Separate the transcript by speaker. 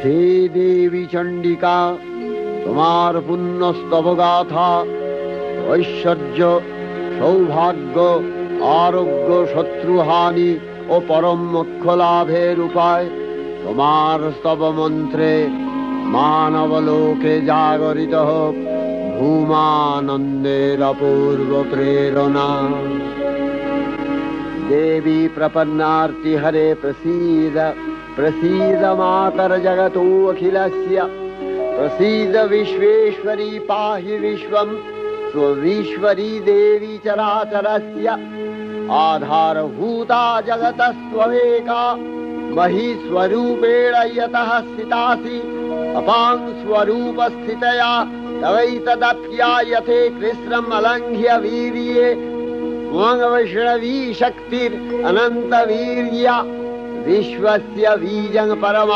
Speaker 1: हे देवी चंडिका, तुम्हार पुण्य स्तव गाथा ऐश्वर्य सौभाग्य आरोग्य शत्रुहानि और परम मोक्ष लाभेर उपाय तुम्हार स्तव मंत्रे मानव लोके जागरित होक भूमानंदेर अपूर्व प्रेरणा। देवी प्रपन्नार्ति हरे प्रसीद प्रसीद मातर जगतो अखिलस्य प्रसीद विश्वेश्वरी पाहि विश्वं स्वविश्वरी देवी चराचरस्य आधारभूता जगतस्त्वमेका महीस्वरूपेण यतः स्थितासि अपां स्वरूपस्थितया तवैतदप्यायते कृष्णम् अलङ्घ्य वीर्ये त्वं वैष्णवी शक्तिरनन्तवीर्या विश्वस्य बीजं परमा।